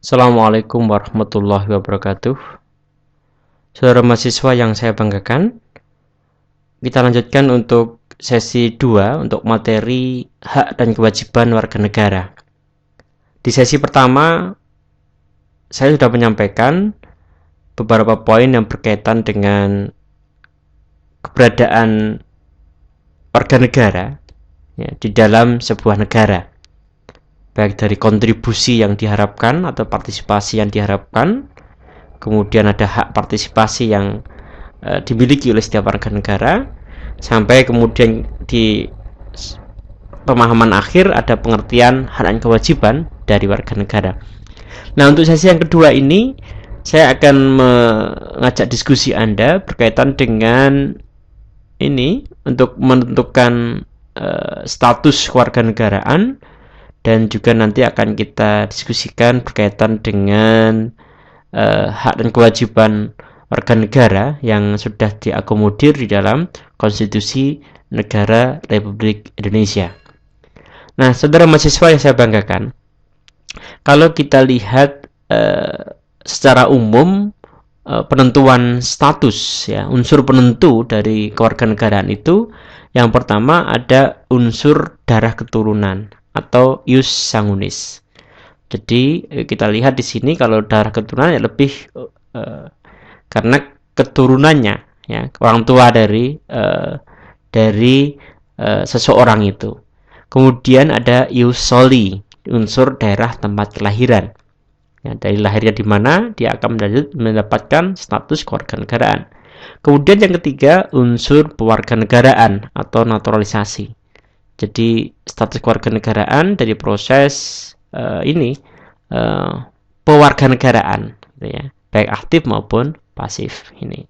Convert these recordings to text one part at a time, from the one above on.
Assalamualaikum warahmatullahi wabarakatuh. Saudara mahasiswa yang saya banggakan, kita lanjutkan untuk sesi 2 untuk materi hak dan kewajiban warga negara. Di sesi pertama, saya sudah menyampaikan beberapa poin yang berkaitan dengan keberadaan warga negara di dalam sebuah negara, baik dari kontribusi yang diharapkan atau partisipasi yang diharapkan, kemudian ada hak partisipasi yang dimiliki oleh setiap warga negara, sampai kemudian di pemahaman akhir ada pengertian hak dan kewajiban dari warga negara. Nah, untuk sesi yang kedua ini saya akan mengajak diskusi Anda berkaitan dengan ini untuk menentukan status kewarganegaraan, dan juga nanti akan kita diskusikan berkaitan dengan hak dan kewajiban warga negara yang sudah diakomodir di dalam Konstitusi Negara Republik Indonesia. Nah, saudara mahasiswa yang saya banggakan, kalau kita lihat secara umum penentuan status, unsur penentu dari kewarganegaraan itu, yang pertama ada unsur darah keturunan atau ius sanguinis. Jadi kita lihat di sini kalau darah keturunan lebih karena keturunannya, orang tua dari seseorang itu. Kemudian ada ius soli, unsur daerah tempat kelahiran. Dari lahirnya di mana dia akan mendapatkan status kewarganegaraan. Kemudian yang ketiga unsur pewarganegaraan atau naturalisasi. Jadi status kewarganegaraan dari proses pewarganegaraan, baik aktif maupun pasif ini.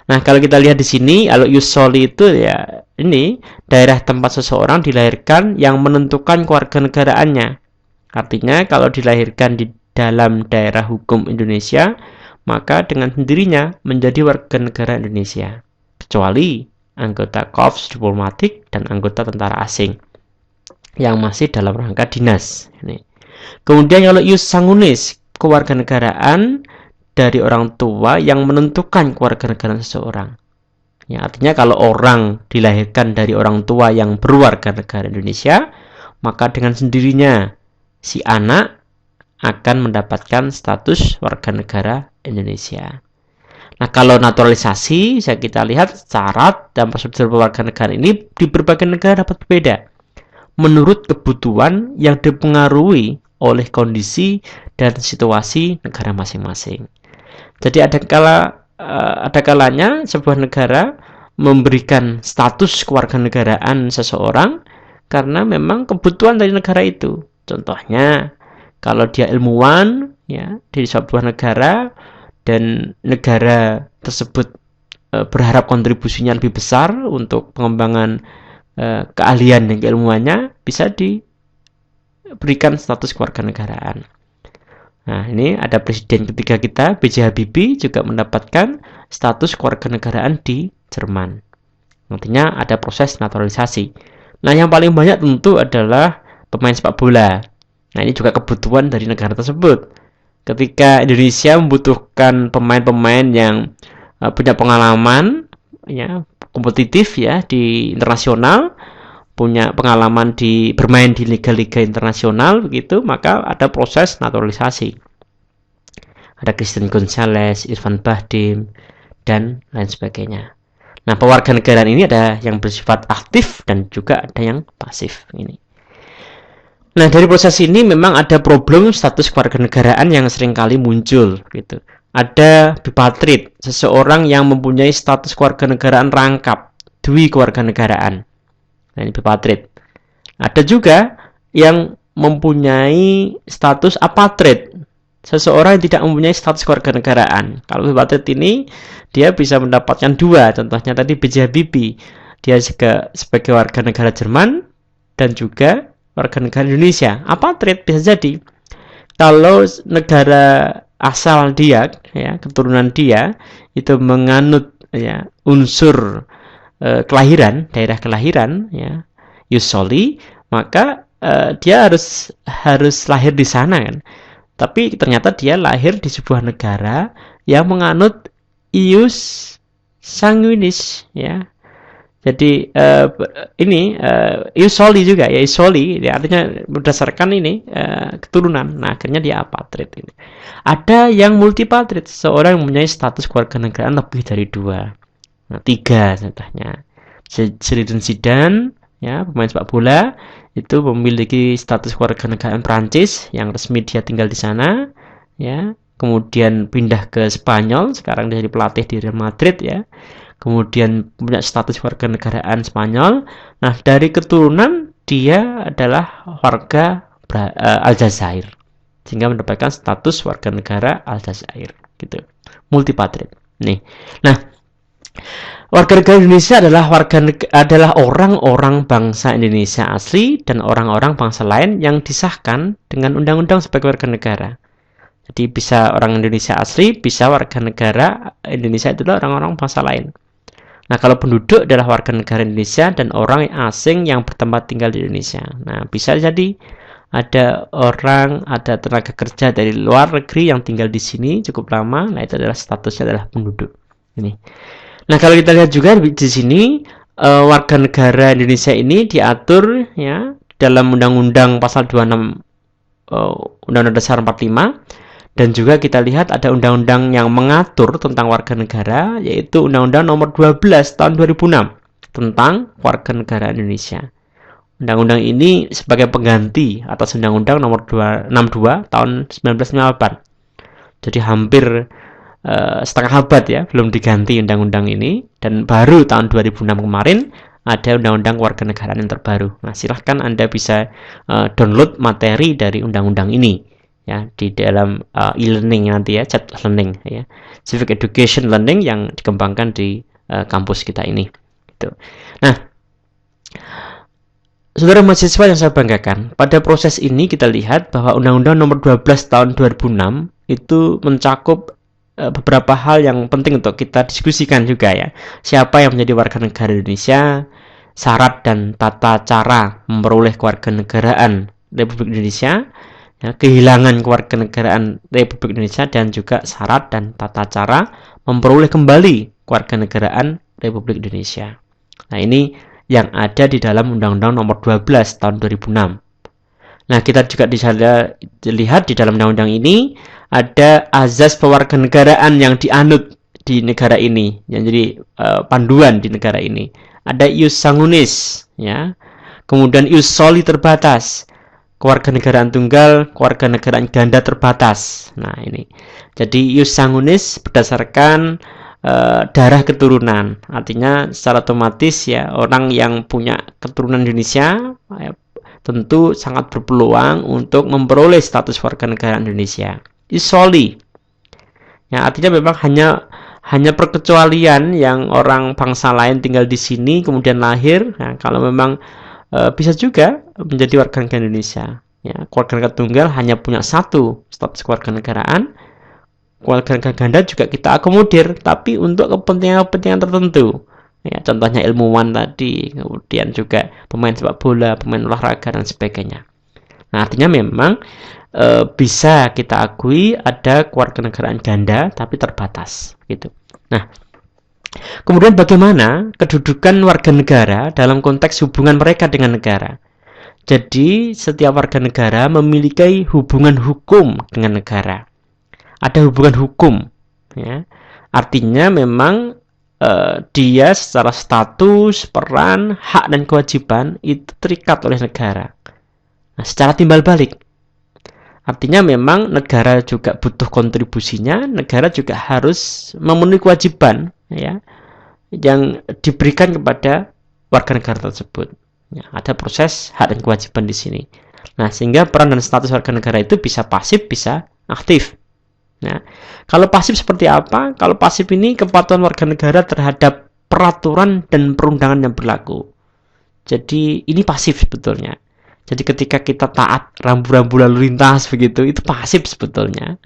Nah, kalau kita lihat di sini, kalau ius soli itu ini daerah tempat seseorang dilahirkan yang menentukan kewarganegaraannya. Artinya kalau dilahirkan di dalam daerah hukum Indonesia, maka dengan sendirinya menjadi warga negara Indonesia, kecuali anggota korps diplomatik dan anggota tentara asing yang masih dalam rangka dinas. Kemudian kalau ius sanguinis, kewarganegaraan dari orang tua yang menentukan kewarganegaraan seseorang. Artinya kalau orang dilahirkan dari orang tua yang berwarga negara Indonesia, maka dengan sendirinya si anak akan mendapatkan status warga negara Indonesia. Nah, kalau naturalisasi, kita lihat syarat dan prosedur kewarganegaraan ini di berbagai negara dapat berbeda menurut kebutuhan yang dipengaruhi oleh kondisi dan situasi negara masing-masing. Jadi ada kalanya sebuah negara memberikan status kewarganegaraan seseorang karena memang kebutuhan dari negara itu. Contohnya, kalau dia ilmuwan di sebuah negara dan negara tersebut berharap kontribusinya lebih besar untuk pengembangan keahlian dan keilmuannya, bisa diberikan status kewarganegaraan. Nah, ini ada presiden ketiga kita, B.J. Habibie, juga mendapatkan status kewarganegaraan di Jerman. Nantinya ada proses naturalisasi. Nah, yang paling banyak tentu adalah pemain sepak bola. Nah, ini juga kebutuhan dari negara tersebut. Ketika Indonesia membutuhkan pemain-pemain yang punya pengalaman kompetitif di internasional, punya pengalaman bermain di liga-liga internasional begitu, maka ada proses naturalisasi. Ada Christian Gonzalez, Irfan Bahdim, dan lain sebagainya. Nah, pewarganegaraan ini ada yang bersifat aktif dan juga ada yang pasif ini. Nah, dari proses ini memang ada problem status kewarganegaraan yang seringkali muncul gitu. Ada bipatrid, seseorang yang mempunyai status kewarganegaraan rangkap, dwi kewarganegaraan. Nah, ini bipatrid. Ada juga yang mempunyai status apatrid, seseorang yang tidak mempunyai status kewarganegaraan. Kalau bipatrid ini dia bisa mendapatkan dua, contohnya tadi B.J. Habibie, dia juga sebagai warga negara Jerman dan juga warga negara Indonesia. Apatrid bisa jadi kalau negara asal dia, keturunan dia itu menganut unsur kelahiran, daerah kelahiran, ius soli, maka dia harus lahir di sana kan. Tapi ternyata dia lahir di sebuah negara yang menganut ius sanguinis, ya. Jadi ini ius soli juga ya, ius soli ya, artinya berdasarkan ini keturunan. Nah, akhirnya dia apatrid ini. Ada yang multipatrid, seorang yang mempunyai status kewarganegaraan lebih dari 2. Nah, 3 contohnya. Zinedine Zidane, ya, pemain sepak bola itu memiliki status kewarganegaraan Prancis yang resmi dia tinggal di sana, ya. Kemudian pindah ke Spanyol, sekarang dia jadi pelatih di Real Madrid, ya. Kemudian punya status kewarganegaraan Spanyol. Nah, dari keturunan dia adalah warga Aljazair, sehingga mendapatkan status warga negara Aljazair, gitu. Multipatrid. Nih. Nah, warga negara Indonesia adalah orang-orang bangsa Indonesia asli dan orang-orang bangsa lain yang disahkan dengan undang-undang sebagai warga negara. Jadi bisa orang Indonesia asli, bisa warga negara Indonesia itu adalah orang-orang bangsa lain. Nah, kalau penduduk adalah warga negara Indonesia dan orang asing yang bertempat tinggal di Indonesia. Nah, bisa jadi ada tenaga kerja dari luar negeri yang tinggal di sini cukup lama. Nah, itu adalah statusnya adalah penduduk. Ini. Nah, kalau kita lihat juga di sini warga negara Indonesia ini diatur, ya, dalam Undang-Undang Pasal 26 Undang-Undang Dasar 45. Dan juga kita lihat ada undang-undang yang mengatur tentang warga negara, yaitu Undang-Undang Nomor 12 tahun 2006 tentang warga negara Indonesia. Undang-undang ini sebagai pengganti atas Undang-Undang Nomor 62 tahun 1998. Jadi hampir setengah abad, ya, belum diganti undang-undang ini, dan baru tahun 2006 kemarin ada undang-undang kewarganegaraan yang terbaru. Nah, silahkan Anda bisa download materi dari undang-undang ini, ya, di dalam e-learning nanti, ya, chat learning, ya, civic education learning yang dikembangkan di kampus kita ini, gitu. Nah, saudara mahasiswa yang saya banggakan, pada proses ini kita lihat bahwa Undang-Undang Nomor 12 tahun 2006 itu mencakup beberapa hal yang penting untuk kita diskusikan juga, ya. Siapa yang menjadi warga negara Indonesia, syarat dan tata cara memperoleh kewarganegaraan Republik Indonesia, ya, kehilangan kewarganegaraan Republik Indonesia, dan juga syarat dan tata cara memperoleh kembali kewarganegaraan Republik Indonesia. Nah, ini yang ada di dalam Undang-Undang Nomor 12 tahun 2006. Nah, kita juga bisa lihat di dalam undang-undang ini ada azas kewarganegaraan yang dianut di negara ini, yang jadi panduan di negara ini. Ada ius sanguinis, ya. Kemudian ius soli terbatas, kewarganegaraan tunggal, kewarganegaraan ganda terbatas. Nah, ini. Jadi ius sanguinis berdasarkan darah keturunan. Artinya secara otomatis, ya, orang yang punya keturunan Indonesia, ya, tentu sangat berpeluang untuk memperoleh status warganegaraan Indonesia. Ius soli, ya, artinya memang hanya perkecualian yang orang bangsa lain tinggal di sini kemudian lahir. Nah, kalau memang bisa juga menjadi warga negara Indonesia, ya. Keluarga tunggal hanya punya satu status kewarganegaraan. Keluarga ganda juga kita akomodir, tapi untuk kepentingan-kepentingan tertentu. Ya, contohnya ilmuwan tadi, kemudian juga pemain sepak bola, pemain olahraga, dan sebagainya. Nah, artinya memang bisa kita akui ada kewarganegaraan ganda, tapi terbatas, gitu. Nah, kemudian bagaimana kedudukan warga negara dalam konteks hubungan mereka dengan negara? Jadi, setiap warga negara memiliki hubungan hukum dengan negara. Ada hubungan hukum, ya. Artinya memang dia secara status, peran, hak, dan kewajiban itu terikat oleh negara. Nah, secara timbal balik, artinya memang negara juga butuh kontribusinya, negara juga harus memenuhi kewajiban, ya, yang diberikan kepada warga negara tersebut. Ya, ada proses hak dan kewajiban di sini. Nah, sehingga peran dan status warga negara itu bisa pasif, bisa aktif. Nah, kalau pasif seperti apa? Kalau pasif ini kepatuhan warga negara terhadap peraturan dan perundangan yang berlaku. Jadi ini pasif sebetulnya. Jadi ketika kita taat rambu-rambu lalu lintas begitu, itu pasif sebetulnya.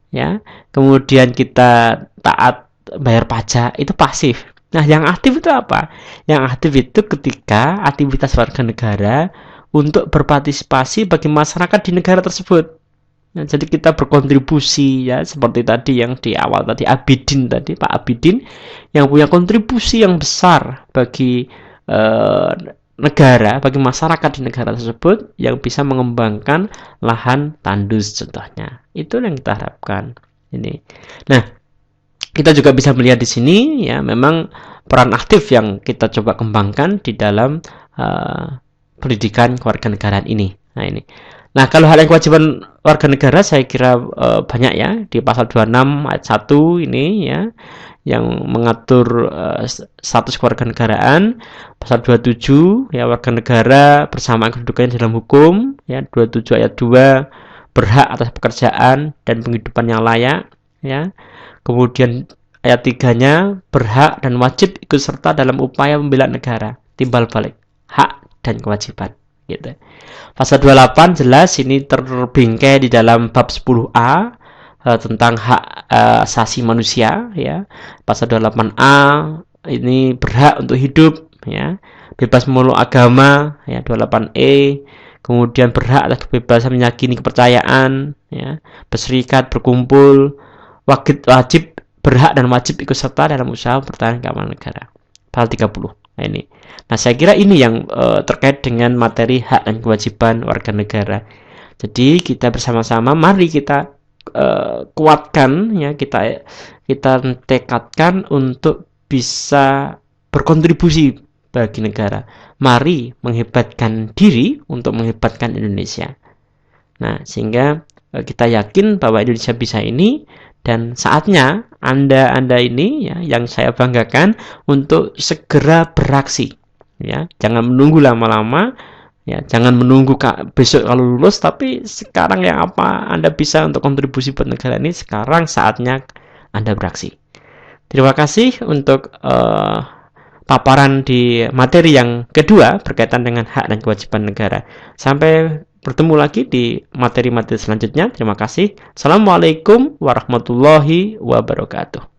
Ya. Kemudian kita taat bayar pajak, itu pasif. Nah, yang aktif itu apa? Yang aktif itu ketika aktivitas warga negara untuk berpartisipasi bagi masyarakat di negara tersebut. Nah, jadi kita berkontribusi ya, seperti tadi yang di awal tadi Abidin tadi, Pak Abidin yang punya kontribusi yang besar bagi negara, bagi masyarakat di negara tersebut yang bisa mengembangkan lahan tandus contohnya. Itu yang kita harapkan. Ini. Nah, kita juga bisa melihat di sini ya, memang peran aktif yang kita coba kembangkan di dalam pendidikan kewarganegaraan ini. Nah, ini. Nah, kalau hal yang kewajiban warga negara saya kira banyak ya, di pasal 26 ayat 1 ini ya, yang mengatur status kewarganegaraan. Pasal 27 ya, warga negara bersamaan kedudukannya dalam hukum ya. 27 ayat 2 berhak atas pekerjaan dan penghidupan yang layak ya. Kemudian ayat 3-nya berhak dan wajib ikut serta dalam upaya membela negara. Timbal balik hak dan kewajiban gitu. Pasal 28 jelas ini terbingkai di dalam bab 10A tentang hak asasi manusia ya. Pasal 28A ini berhak untuk hidup ya, bebas memeluk agama ya, 28E kemudian berhak atas kebebasan meyakini kepercayaan ya, berserikat, berkumpul, wajib berhak dan wajib ikut serta dalam usaha pertahanan keamanan negara. Pasal 30. Nah, ini. Nah, saya kira ini yang terkait dengan materi hak dan kewajiban warga negara. Jadi kita bersama-sama mari kita kuatkan ya, kita tekadkan untuk bisa berkontribusi bagi negara. Mari menghebatkan diri untuk menghebatkan Indonesia. Nah, sehingga kita yakin bahwa Indonesia bisa ini, dan saatnya Anda ini ya, yang saya banggakan, untuk segera beraksi ya. Jangan menunggu lama-lama ya, jangan menunggu besok kalau lulus, tapi sekarang yang apa Anda bisa untuk kontribusi buat negara ini, sekarang saatnya Anda beraksi. Terima kasih untuk paparan di materi yang kedua berkaitan dengan hak dan kewajiban negara. Sampai bertemu lagi di materi-materi selanjutnya. Terima kasih. Assalamualaikum warahmatullahi wabarakatuh.